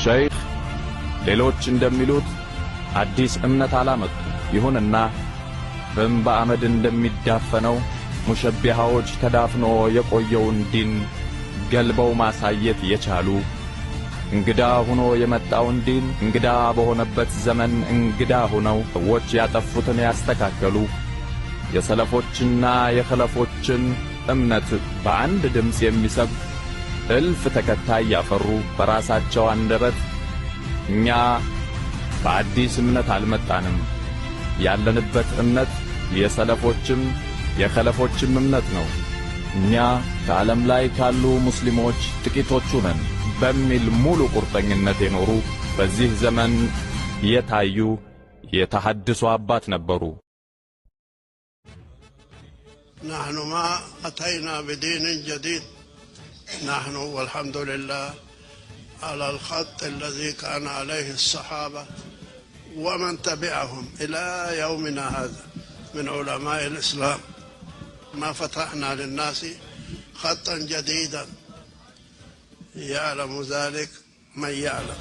ሸይኽ ሌሎች እንደሚሉት አዲስ እምነት አላመጡ። ይሁንና በእንባ አመድ እንደሚዳፈነው ሙሸቢሃዎች ተዳፍኖ የቆየውን ዲን ገልበው ማሳየት የቻሉ እንግዳ ሆኖ የመጣውን ዲን እንግዳ በሆነበት ዘመን እንግዳ ሆነው ሰዎች ያጠፉትን ያስተካከሉ የሰለፎችና የኸለፎችን እምነት በአንድ ድምፅ የሚሰብክ እልፍ ተከታይ ያፈሩ በራሳቸው አንደበት እኛ በአዲስ እምነት አልመጣንም፣ ያለንበት እምነት የሰለፎችም የኸለፎችም እምነት ነው፣ እኛ ከዓለም ላይ ካሉ ሙስሊሞች ጥቂቶቹ ነን በሚል ሙሉ ቁርጠኝነት የኖሩ በዚህ ዘመን የታዩ የተሐድሶ አባት ነበሩ። نحن ما أتينا بدين جديد، نحن والحمد لله على الخط الذي كان عليه الصحابة ومن تبعهم إلى يومنا هذا من علماء الإسلام. ما فتحنا للناس خطا جديدا، يعلم ذلك من يعلم.